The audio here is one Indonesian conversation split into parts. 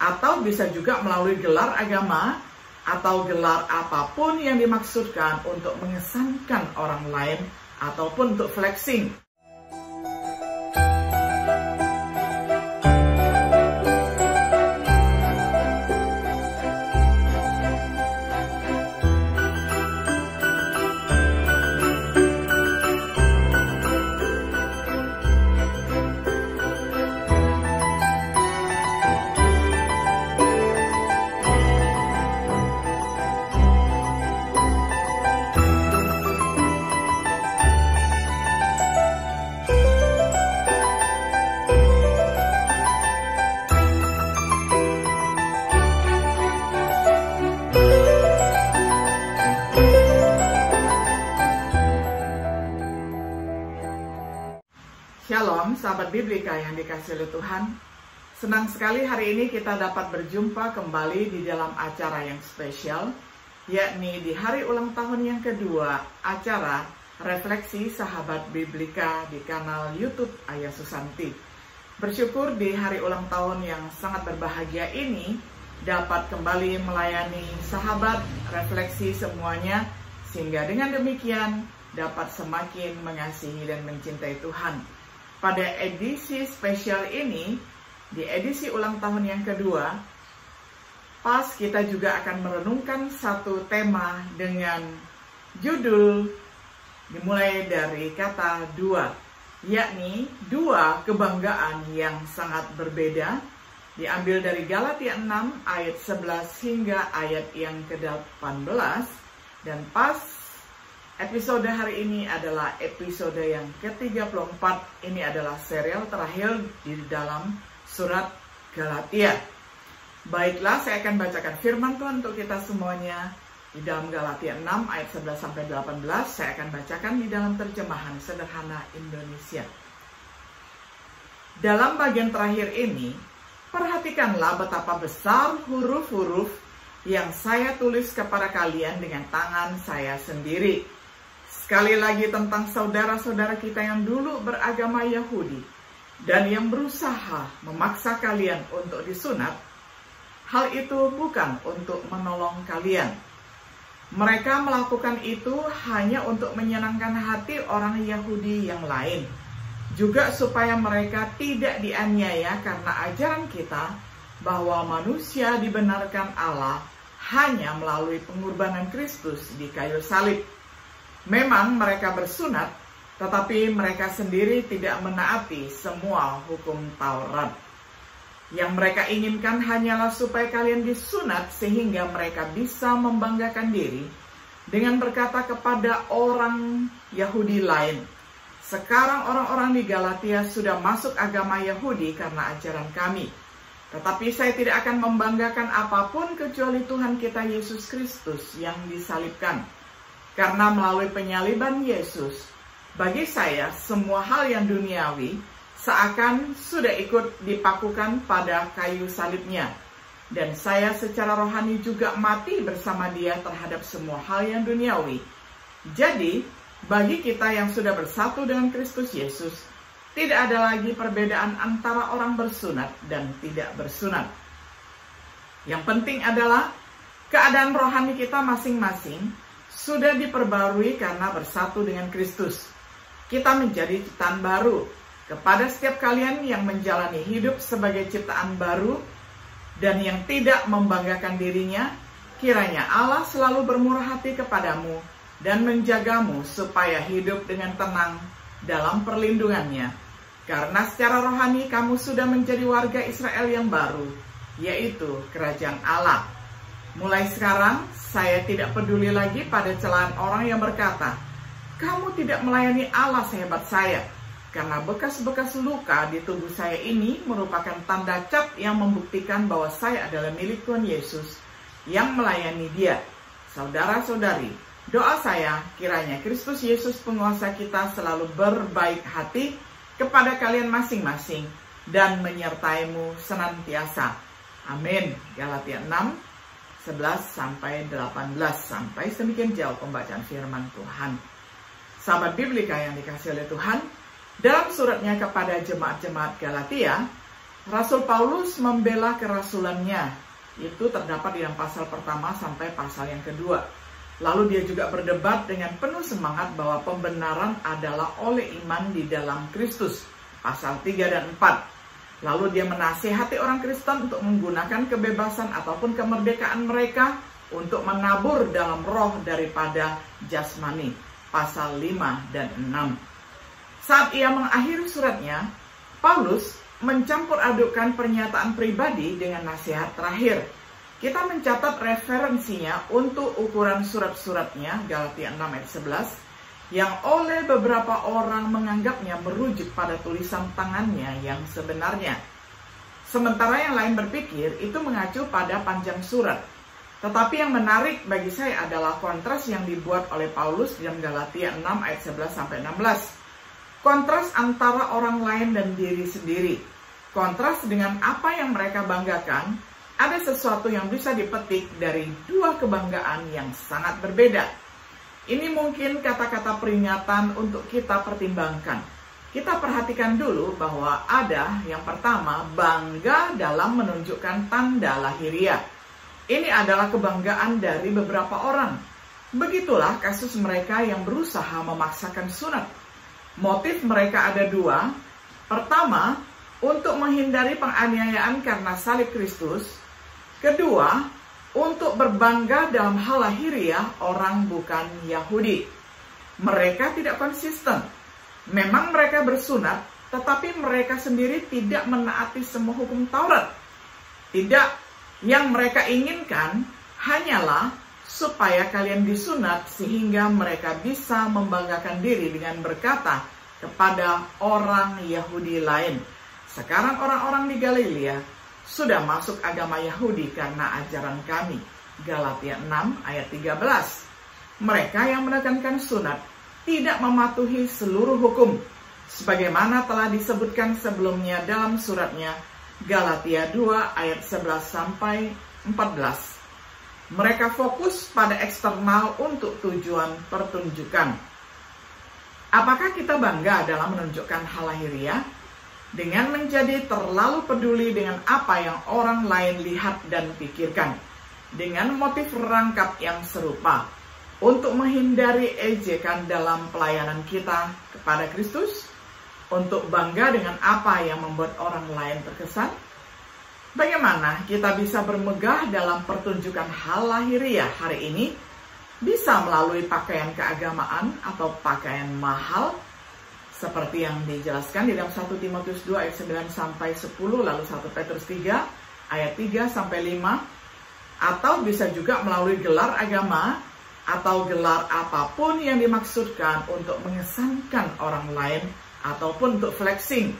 atau bisa juga melalui gelar agama atau gelar apapun yang dimaksudkan untuk mengesankan orang lain ataupun untuk flexing. Shalom, sahabat Biblika yang dikasihi oleh Tuhan. Senang sekali hari ini kita dapat berjumpa kembali di dalam acara yang spesial, yakni di hari ulang tahun yang kedua acara Refleksi Sahabat Biblika di kanal YouTube Ayah Susanti. Bersyukur di hari ulang tahun yang sangat berbahagia ini dapat kembali melayani sahabat refleksi semuanya, sehingga dengan demikian dapat semakin mengasihi dan mencintai Tuhan. Pada edisi spesial ini, di edisi ulang tahun yang kedua, pas kita juga akan merenungkan satu tema dengan judul dimulai dari kata dua, yakni dua kebanggaan yang sangat berbeda, diambil dari Galatia 6 ayat 11 hingga ayat yang ke-18, dan pas episode hari ini adalah episode yang ke-34. Ini adalah serial terakhir di dalam surat Galatia. Baiklah, saya akan bacakan firman Tuhan untuk kita semuanya di dalam Galatia 6 ayat 11-18. Saya akan bacakan di dalam terjemahan sederhana Indonesia. Dalam bagian terakhir ini, perhatikanlah betapa besar huruf-huruf yang saya tulis kepada kalian dengan tangan saya sendiri. Sekali lagi tentang saudara-saudara kita yang dulu beragama Yahudi dan yang berusaha memaksa kalian untuk disunat. Hal itu bukan untuk menolong kalian. Mereka melakukan itu hanya untuk menyenangkan hati orang Yahudi yang lain. Juga supaya mereka tidak dianiaya karena ajaran kita bahwa manusia dibenarkan Allah hanya melalui pengorbanan Kristus di kayu salib. Memang mereka bersunat, tetapi mereka sendiri tidak menaati semua hukum Taurat. Yang mereka inginkan hanyalah supaya kalian disunat sehingga mereka bisa membanggakan diri dengan berkata kepada orang Yahudi lain, "Sekarang orang-orang di Galatia sudah masuk agama Yahudi karena ajaran kami. Tetapi saya tidak akan membanggakan apapun kecuali Tuhan kita Yesus Kristus yang disalibkan. Karena melalui penyaliban Yesus, bagi saya semua hal yang duniawi seakan sudah ikut dipakukan pada kayu salibnya. Dan saya secara rohani juga mati bersama dia terhadap semua hal yang duniawi. Jadi, bagi kita yang sudah bersatu dengan Kristus Yesus, tidak ada lagi perbedaan antara orang bersunat dan tidak bersunat. Yang penting adalah keadaan rohani kita masing-masing sudah diperbarui karena bersatu dengan Kristus. Kita menjadi ciptaan baru. Kepada setiap kalian yang menjalani hidup sebagai ciptaan baru dan yang tidak membanggakan dirinya, kiranya Allah selalu bermurah hati kepadamu dan menjagamu supaya hidup dengan tenang dalam perlindungannya. Karena secara rohani kamu sudah menjadi warga Israel yang baru, yaitu kerajaan Allah. Mulai sekarang, saya tidak peduli lagi pada celaan orang yang berkata, "Kamu tidak melayani Allah sehebat saya." Karena bekas-bekas luka di tubuh saya ini merupakan tanda cap yang membuktikan bahwa saya adalah milik Tuhan Yesus yang melayani dia. Saudara-saudari, doa saya kiranya Kristus Yesus penguasa kita selalu berbaik hati kepada kalian masing-masing dan menyertaimu senantiasa. Amin. Galatia 6 11-18. Sampai sedemikian jauh pembacaan firman Tuhan. Sahabat Biblika yang dikasihi oleh Tuhan, dalam suratnya kepada jemaat-jemaat Galatia, Rasul Paulus membela kerasulannya. Itu terdapat di dalam pasal pertama sampai pasal yang kedua. Lalu dia juga berdebat dengan penuh semangat bahwa pembenaran adalah oleh iman di dalam Kristus. Pasal 3 dan 4. Lalu dia menasihati orang Kristen untuk menggunakan kebebasan ataupun kemerdekaan mereka untuk menabur dalam roh daripada jasmani. Pasal 5 dan 6. Saat ia mengakhiri suratnya, Paulus mencampur adukkan pernyataan pribadi dengan nasihat terakhir. Kita mencatat referensinya untuk ukuran surat-suratnya, Galatia 6 ayat 11, yang oleh beberapa orang menganggapnya merujuk pada tulisan tangannya yang sebenarnya. Sementara yang lain berpikir itu mengacu pada panjang surat. Tetapi yang menarik bagi saya adalah kontras yang dibuat oleh Paulus dalam Galatia 6 ayat 11 sampai 16. Kontras antara orang lain dan diri sendiri. Kontras dengan apa yang mereka banggakan. Ada sesuatu yang bisa dipetik dari dua kebanggaan yang sangat berbeda. Ini mungkin kata-kata peringatan untuk kita pertimbangkan. Kita perhatikan dulu bahwa ada yang pertama, bangga dalam menunjukkan tanda lahiriah. Ini adalah kebanggaan dari beberapa orang. Begitulah kasus mereka yang berusaha memaksakan sunat. Motif mereka ada dua. Pertama, untuk menghindari penganiayaan karena salib Kristus. Kedua, untuk berbangga dalam hal lahiriah orang bukan Yahudi. Mereka tidak konsisten. Memang mereka bersunat, tetapi mereka sendiri tidak menaati semua hukum Taurat. Tidak, yang mereka inginkan hanyalah supaya kalian disunat sehingga mereka bisa membanggakan diri dengan berkata kepada orang Yahudi lain, sekarang orang-orang di Galilea sudah masuk agama Yahudi karena ajaran kami. Galatia 6 ayat 13. Mereka yang menekankan sunat tidak mematuhi seluruh hukum, sebagaimana telah disebutkan sebelumnya dalam suratnya Galatia 2 ayat 11 sampai 14. Mereka fokus pada eksternal untuk tujuan pertunjukan. Apakah kita bangga dalam menunjukkan hal lahiriah? Dengan menjadi terlalu peduli dengan apa yang orang lain lihat dan pikirkan, dengan motif rangkap yang serupa, untuk menghindari ejekan dalam pelayanan kita kepada Kristus, untuk bangga dengan apa yang membuat orang lain terkesan. Bagaimana kita bisa bermegah dalam pertunjukan hal lahiriah hari ini? Bisa melalui pakaian keagamaan atau pakaian mahal, seperti yang dijelaskan di dalam 1 Timotius 2 ayat 9 sampai 10, lalu 1 Petrus 3 ayat 3 sampai 5, atau bisa juga melalui gelar agama atau gelar apapun yang dimaksudkan untuk mengesankan orang lain ataupun untuk flexing,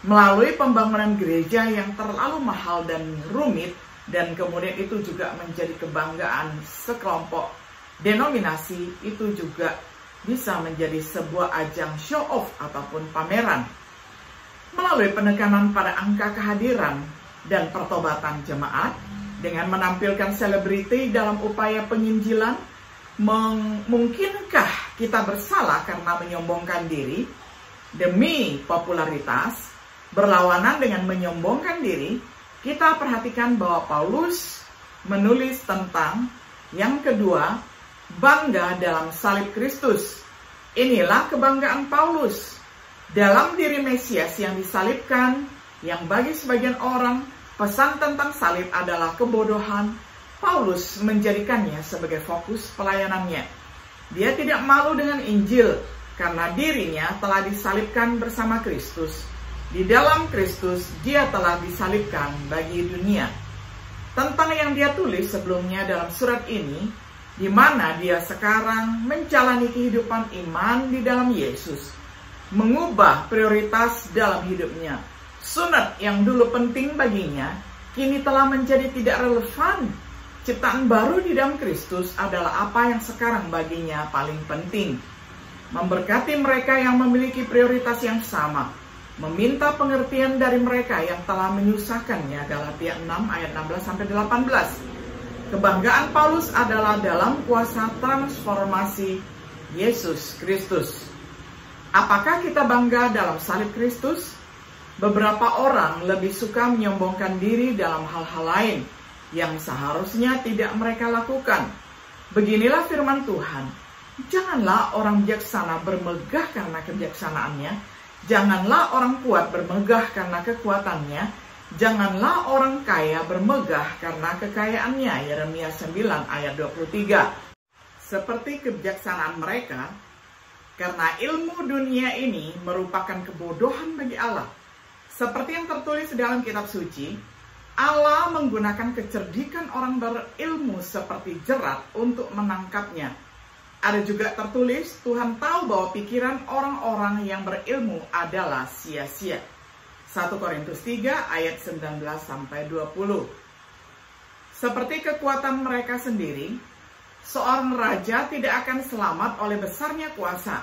melalui pembangunan gereja yang terlalu mahal dan rumit, dan kemudian itu juga menjadi kebanggaan sekelompok denominasi, itu juga bisa menjadi sebuah ajang show off ataupun pameran. Melalui penekanan pada angka kehadiran dan pertobatan jemaat, dengan menampilkan selebriti dalam upaya penginjilan, mungkinkah kita bersalah karena menyombongkan diri demi popularitas? Berlawanan dengan menyombongkan diri, kita perhatikan bahwa Paulus menulis tentang yang kedua, bangga dalam salib Kristus. Inilah kebanggaan Paulus dalam diri Mesias yang disalibkan, yang bagi sebagian orang pesan tentang salib adalah kebodohan. Paulus menjadikannya sebagai fokus pelayanannya. Dia tidak malu dengan Injil karena dirinya telah disalibkan bersama Kristus. Di dalam Kristus dia telah disalibkan bagi dunia. Tentang yang dia tulis sebelumnya dalam surat ini, di mana dia sekarang menjalani kehidupan iman di dalam Yesus, mengubah prioritas dalam hidupnya. Sunat yang dulu penting baginya, kini telah menjadi tidak relevan. Ciptaan baru di dalam Kristus adalah apa yang sekarang baginya paling penting. Memberkati mereka yang memiliki prioritas yang sama, meminta pengertian dari mereka yang telah menyusahkannya. Galatia 6 ayat 16-18. Kebanggaan Paulus adalah dalam kuasa transformasi Yesus Kristus. Apakah kita bangga dalam salib Kristus? beberapa orang lebih suka menyombongkan diri dalam hal-hal lain yang seharusnya tidak mereka lakukan. Beginilah firman Tuhan, janganlah orang bijaksana bermegah karena kebijaksanaannya, janganlah orang kuat bermegah karena kekuatannya, janganlah orang kaya bermegah karena kekayaannya. Yeremia 9 ayat 23. Seperti kebijaksanaan mereka, karena ilmu dunia ini merupakan kebodohan bagi Allah. Seperti yang tertulis dalam kitab suci, Allah menggunakan kecerdikan orang berilmu seperti jerat untuk menangkapnya. Ada juga tertulis, Tuhan tahu bahwa pikiran orang-orang yang berilmu adalah sia-sia. 1 Korintus 3 ayat 19-20. Seperti kekuatan mereka sendiri, seorang raja tidak akan selamat oleh besarnya kuasa.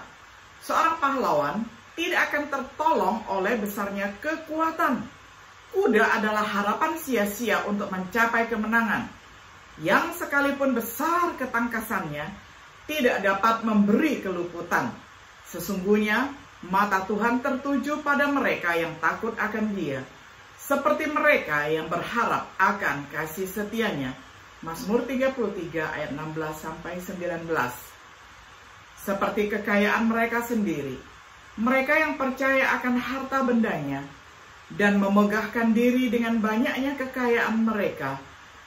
Seorang pahlawan tidak akan tertolong oleh besarnya kekuatan. Kuda adalah harapan sia-sia untuk mencapai kemenangan, yang sekalipun besar ketangkasannya, tidak dapat memberi keluputan. Sesungguhnya, mata Tuhan tertuju pada mereka yang takut akan Dia, seperti mereka yang berharap akan kasih setianya. Mazmur 33 ayat 16-19. Seperti kekayaan mereka sendiri, mereka yang percaya akan harta bendanya, dan memegahkan diri dengan banyaknya kekayaan mereka,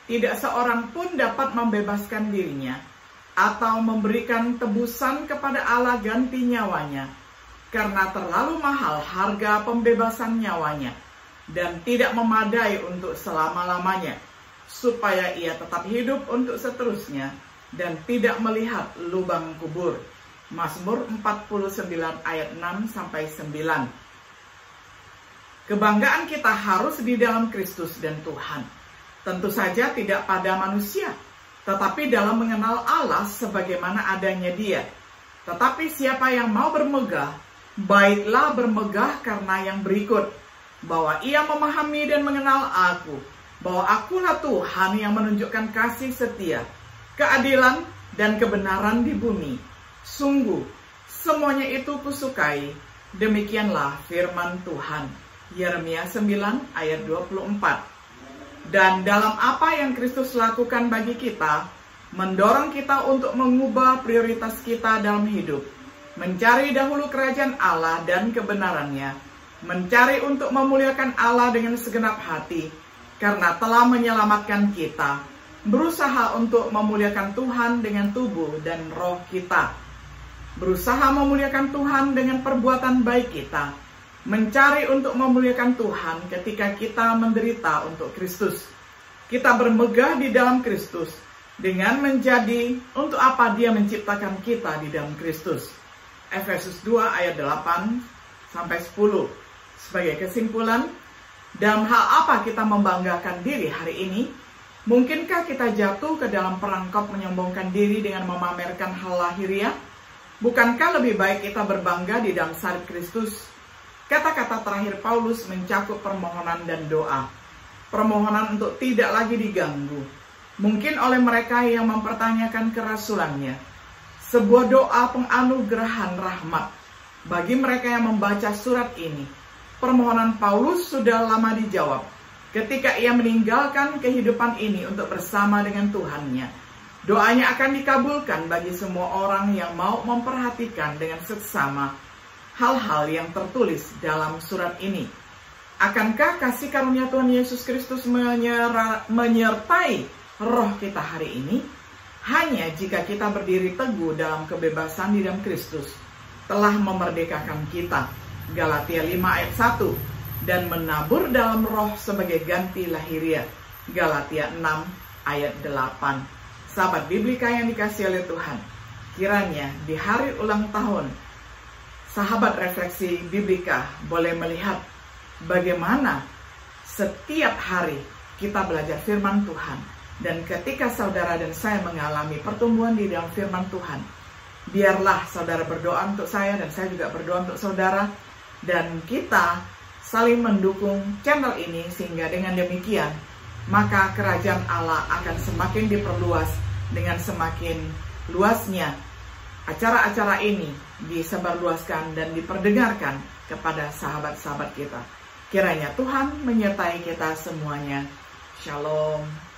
tidak seorang pun dapat membebaskan dirinya, atau memberikan tebusan kepada Allah ganti nyawanya, karena terlalu mahal harga pembebasan nyawanya, dan tidak memadai untuk selama-lamanya, supaya ia tetap hidup untuk seterusnya, dan tidak melihat lubang kubur. Mazmur 49 ayat 6-9. Kebanggaan kita harus di dalam Kristus dan Tuhan. Tentu saja tidak pada manusia, tetapi dalam mengenal Allah sebagaimana adanya Dia. Tetapi siapa yang mau bermegah, baiklah bermegah karena yang berikut, bahwa ia memahami dan mengenal Aku, bahwa Akulah Tuhan yang menunjukkan kasih setia, keadilan dan kebenaran di bumi. Sungguh, semuanya itu kusukai. Demikianlah firman Tuhan. Yeremia 9 ayat 24. Dan dalam apa yang Kristus lakukan bagi kita, mendorong kita untuk mengubah prioritas kita dalam hidup, mencari dahulu kerajaan Allah dan kebenarannya, mencari untuk memuliakan Allah dengan segenap hati, karena telah menyelamatkan kita, berusaha untuk memuliakan Tuhan dengan tubuh dan roh kita, berusaha memuliakan Tuhan dengan perbuatan baik kita, mencari untuk memuliakan Tuhan ketika kita menderita untuk Kristus. Kita bermegah di dalam Kristus dengan menjadi untuk apa Dia menciptakan kita di dalam Kristus. Efesus 2 ayat 8-10. Sebagai kesimpulan, dalam hal apa kita membanggakan diri hari ini? Mungkinkah kita jatuh ke dalam perangkap menyombongkan diri dengan memamerkan hal lahiriah? Bukankah lebih baik kita berbangga di dalam salib Kristus? Kata-kata terakhir Paulus mencakup permohonan dan doa. Permohonan untuk tidak lagi diganggu, mungkin oleh mereka yang mempertanyakan kerasulannya. Sebuah doa penganugerahan rahmat bagi mereka yang membaca surat ini. Permohonan Paulus sudah lama dijawab ketika ia meninggalkan kehidupan ini untuk bersama dengan Tuhannya. Doanya akan dikabulkan bagi semua orang yang mau memperhatikan dengan seksama hal-hal yang tertulis dalam surat ini. Akankah kasih karunia Tuhan Yesus Kristus menyertai roh kita hari ini? Hanya jika kita berdiri teguh dalam kebebasan di dalam Kristus telah memerdekakan kita. Galatia 5 ayat 1. Dan menabur dalam roh sebagai ganti lahiriah. Galatia 6 ayat 8. Sahabat Biblika yang dikasihi oleh Tuhan, kiranya di hari ulang tahun sahabat refleksi Biblika boleh melihat bagaimana setiap hari kita belajar firman Tuhan. Dan ketika saudara dan saya mengalami pertumbuhan di dalam firman Tuhan, biarlah saudara berdoa untuk saya dan saya juga berdoa untuk saudara. Dan kita saling mendukung channel ini sehingga dengan demikian maka kerajaan Allah akan semakin diperluas dengan semakin luasnya acara-acara ini disebarluaskan dan diperdengarkan kepada sahabat-sahabat kita. Kiranya Tuhan menyertai kita semuanya. Shalom.